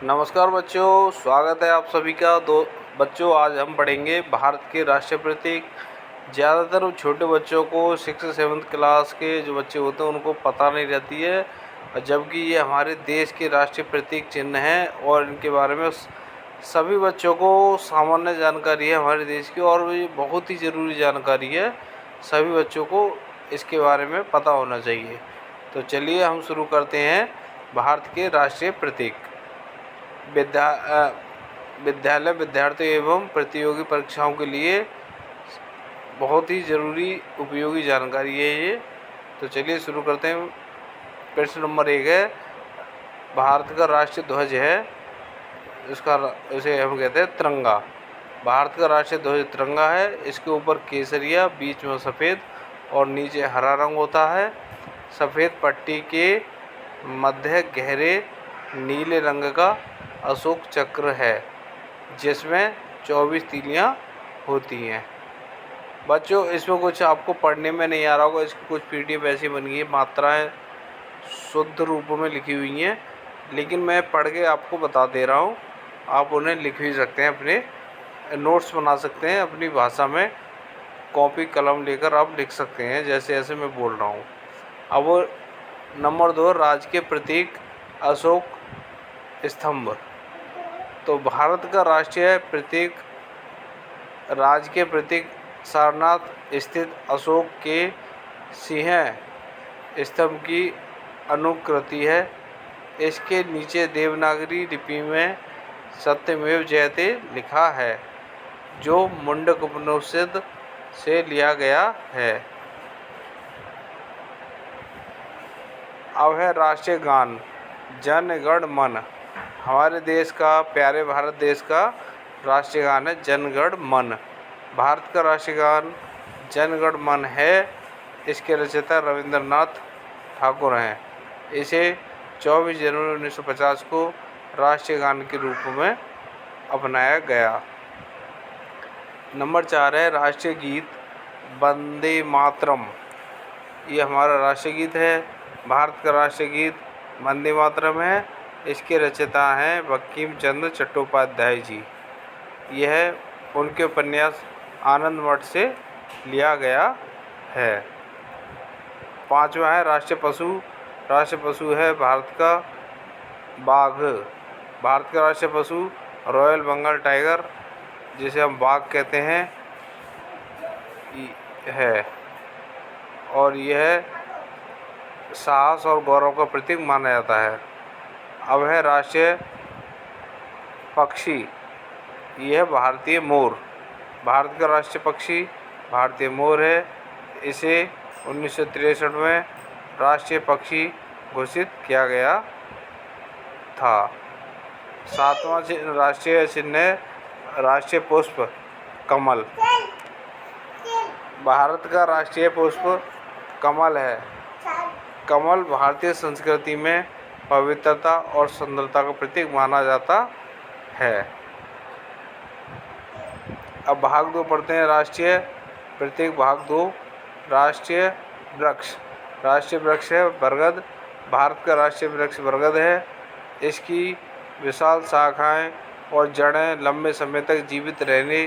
नमस्कार बच्चों, स्वागत है आप सभी का। बच्चों, आज हम पढ़ेंगे भारत के राष्ट्रीय प्रतीक। ज़्यादातर छोटे बच्चों को 6 से 7 क्लास के जो बच्चे होते हैं उनको पता नहीं रहती है, जबकि ये हमारे देश के राष्ट्रीय प्रतीक चिन्ह हैं और इनके बारे में सभी बच्चों को सामान्य जानकारी है हमारे देश की, और ये बहुत ही ज़रूरी जानकारी है। सभी बच्चों को इसके बारे में पता होना चाहिए। तो चलिए हम शुरू करते हैं। भारत के राष्ट्रीय प्रतीक। विद्यालय विद्यार्थियों एवं प्रतियोगी परीक्षाओं के लिए बहुत ही ज़रूरी उपयोगी जानकारी है ये। तो चलिए शुरू करते हैं। प्रश्न नंबर 1 है, भारत का राष्ट्रीय ध्वज है उसे हम कहते हैं तिरंगा। भारत का राष्ट्रीय ध्वज तिरंगा है। इसके ऊपर केसरिया, बीच में सफ़ेद और नीचे हरा रंग होता है। सफ़ेद पट्टी के मध्य गहरे नीले रंग का अशोक चक्र है, जिसमें 24 तीलियां होती हैं। बच्चों, इसमें कुछ आपको पढ़ने में नहीं आ रहा होगा। इसकी कुछ PDF ऐसी बन गई है, मात्राएं शुद्ध रूप में लिखी हुई हैं, लेकिन मैं पढ़ के आपको बता दे रहा हूँ। आप उन्हें लिख भी सकते हैं, अपने नोट्स बना सकते हैं अपनी भाषा में। कॉपी कलम लेकर आप लिख सकते हैं जैसे जैसे मैं बोल रहा हूँ। अब नंबर 2, राजकीय प्रतीक अशोक स्तंभ। तो भारत का राष्ट्रीय प्रतीक सारनाथ स्थित अशोक के सिंह स्तंभ की अनुकृति है। इसके नीचे देवनागरी लिपि में सत्यमेव जयते लिखा है, जो मुंडक उपनिषद से लिया गया है। अब है राष्ट्रीय गान, जन गण मन। हमारे देश का, प्यारे भारत देश का राष्ट्रीय गान है जन गण मन। भारत का राष्ट्रीय गान जन गण मन है। इसके रचयिता रविंद्रनाथ ठाकुर हैं। इसे 24 जनवरी 1950 को राष्ट्रीय गान के रूप में अपनाया गया। नंबर 4 है राष्ट्रीय गीत वंदे मातरम। ये हमारा राष्ट्रीय गीत है। भारत का राष्ट्रीय गीत वंदे मातरम है। इसके रचयिता हैं बंकिम चंद्र चट्टोपाध्याय जी। यह उनके उपन्यास आनंद मठ से लिया गया है। 5वां है राष्ट्रीय पशु। राष्ट्रीय पशु है भारत का बाघ। भारत का राष्ट्रीय पशु रॉयल बंगाल टाइगर, जिसे हम बाघ कहते हैं, है, और यह साहस और गौरव का प्रतीक माना जाता है। अब है राष्ट्रीय पक्षी। यह भारतीय मोर। भारत का राष्ट्रीय पक्षी भारतीय मोर है। इसे 1963 में राष्ट्रीय पक्षी घोषित किया गया था। 7वां राष्ट्रीय चिन्ह है राष्ट्रीय पुष्प कमल। भारत का राष्ट्रीय पुष्प कमल है। कमल भारतीय संस्कृति में पवित्रता और सुंदरता का प्रतीक माना जाता है। अब भाग 2 पढ़ते हैं। राष्ट्रीय प्रतीक भाग 2, राष्ट्रीय वृक्ष। राष्ट्रीय वृक्ष है बरगद। भारत का राष्ट्रीय वृक्ष बरगद है। इसकी विशाल शाखाएं और जड़ें लंबे समय तक जीवित रहने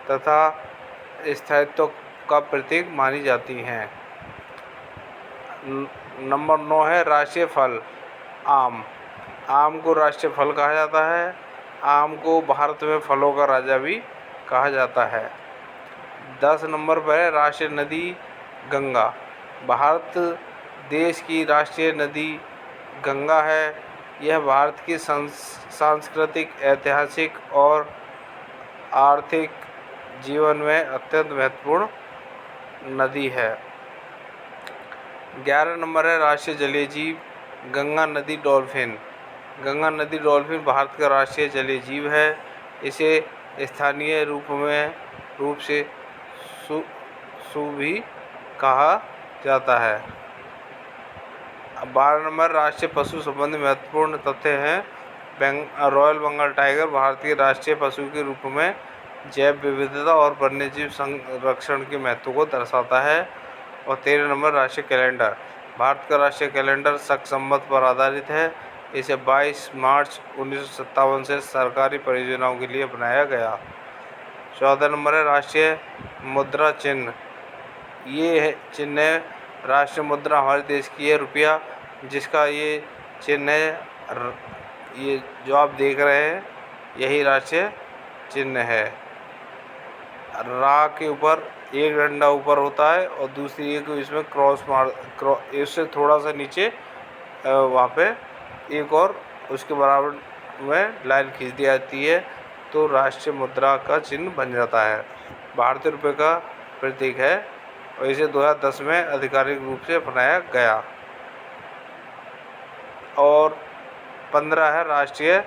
तथा स्थायित्व का प्रतीक मानी जाती हैं। नंबर 9 है राष्ट्रीय फल आम। आम को राष्ट्रीय फल कहा जाता है। आम को भारत में फलों का राजा भी कहा जाता है। 10 नंबर पर है राष्ट्रीय नदी गंगा। भारत देश की राष्ट्रीय नदी गंगा है। यह भारत की सांस्कृतिक, ऐतिहासिक और आर्थिक जीवन में अत्यंत महत्वपूर्ण नदी है। 11 नंबर है राष्ट्रीय जलीय जीव गंगा नदी डॉल्फिन। गंगा नदी डॉल्फिन भारत का राष्ट्रीय जलीय जीव है। इसे स्थानीय रूप से सू भी कहा जाता है। 12 नंबर राष्ट्रीय पशु संबंधी महत्वपूर्ण तथ्य हैं। रॉयल बंगाल टाइगर भारतीय राष्ट्रीय पशु के रूप में जैव विविधता और वन्यजीव संरक्षण के महत्व को दर्शाता है। और 13 नंबर राष्ट्रीय कैलेंडर। भारत का राष्ट्रीय कैलेंडर शक संवत पर आधारित है। इसे 22 मार्च 1957 से सरकारी परियोजनाओं के लिए बनाया गया। 14 नंबर है राष्ट्रीय मुद्रा चिन्ह। ये है चिन्ह है, राष्ट्रीय मुद्रा हमारे देश की है रुपया, जिसका ये चिन्ह है। ये जो आप देख रहे हैं यही राष्ट्रीय चिन्ह है। रा के ऊपर एक डंडा ऊपर होता है और दूसरी एक इसमें इससे थोड़ा सा नीचे वहाँ पे एक और उसके बराबर में लाइन खींच दी जाती है, तो राष्ट्रीय मुद्रा का चिन्ह बन जाता है। भारतीय रुपये का प्रतीक है और इसे 2010 में आधिकारिक रूप से अपनाया गया। और 15 है राष्ट्रीय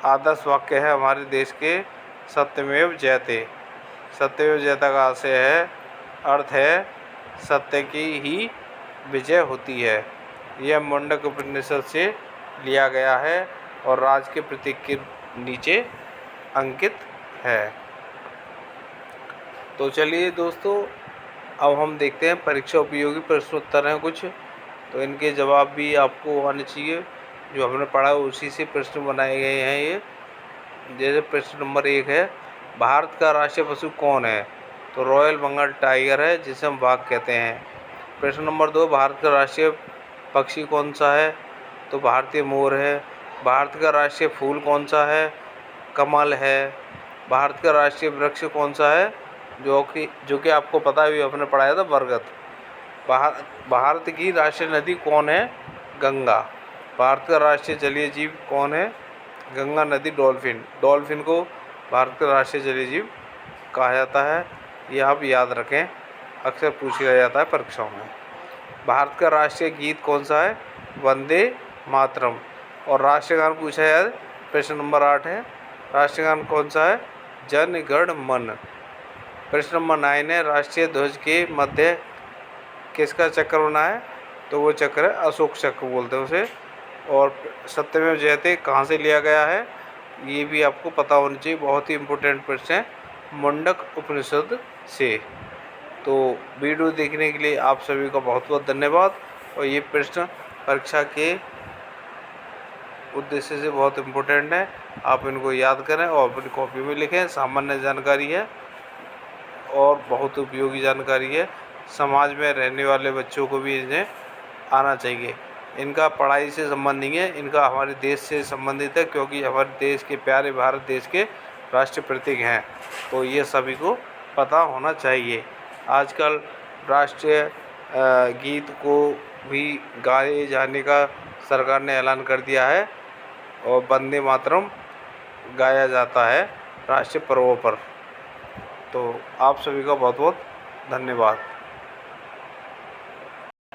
आदर्श वाक्य है हमारे देश के, सत्यमेव जयते। सत्यमेव जयते का आशय है, अर्थ है सत्य की ही विजय होती है। यह मुंडक उपनिषद से लिया गया है और राज के प्रतीक के नीचे अंकित है। तो चलिए दोस्तों, अब हम देखते हैं परीक्षा उपयोगी प्रश्न उत्तर हैं कुछ, तो इनके जवाब भी आपको आने चाहिए। जो हमने पढ़ा उसी से प्रश्न बनाए गए हैं ये। जैसे प्रश्न नंबर 1 है, भारत का राष्ट्रीय पशु कौन है? तो रॉयल बंगाल टाइगर है, जिसे हम बाघ कहते हैं। प्रश्न नंबर 2, भारत का राष्ट्रीय पक्षी कौन सा है? तो भारतीय मोर है। भारत का राष्ट्रीय फूल कौन सा है? कमल है। भारत का राष्ट्रीय वृक्ष कौन सा है? जो कि आपको पता है, भी आपने पढ़ाया था, बरगद। भारत की राष्ट्रीय नदी कौन है? गंगा। भारत का राष्ट्रीय जलीय जीव कौन है? गंगा नदी डॉल्फिन। डॉल्फिन को भारत का राष्ट्रीय जलीय जीव कहा जाता है। ये आप याद रखें, अक्सर पूछा जाता है परीक्षाओं में। भारत का राष्ट्रीय गीत कौन सा है? वंदे मातरम। और राष्ट्रीय गान पूछा है, प्रश्न नंबर 8 है, राष्ट्रीय गान कौन सा है? जन गण मन। प्रश्न नंबर 9 है, राष्ट्रीय ध्वज के मध्य किसका चक्र बना है? तो वो चक्र है अशोक चक्र बोलते हैं उसे। और सत्यमेव जयते कहाँ से लिया गया है? ये भी आपको पता होना चाहिए, बहुत ही इम्पोर्टेंट प्रश्न है, मुंडक उपनिषद से। तो वीडियो देखने के लिए आप सभी का बहुत बहुत धन्यवाद। और ये प्रश्न परीक्षा के उद्देश्य से बहुत इम्पोर्टेंट है, आप इनको याद करें और अपनी कॉपी में लिखें। सामान्य जानकारी है और बहुत उपयोगी जानकारी है, समाज में रहने वाले बच्चों को भी इन्हें आना चाहिए। इनका पढ़ाई से संबंध नहीं है, इनका हमारे देश से संबंधित है, क्योंकि हमारे देश के प्यारे भारत देश के राष्ट्रीय प्रतीक हैं, तो ये सभी को पता होना चाहिए। आजकल राष्ट्रीय गीत को भी गाए जाने का सरकार ने ऐलान कर दिया है और वंदे मातरम गाया जाता है राष्ट्रीय पर्वों पर। तो आप सभी का बहुत बहुत धन्यवाद।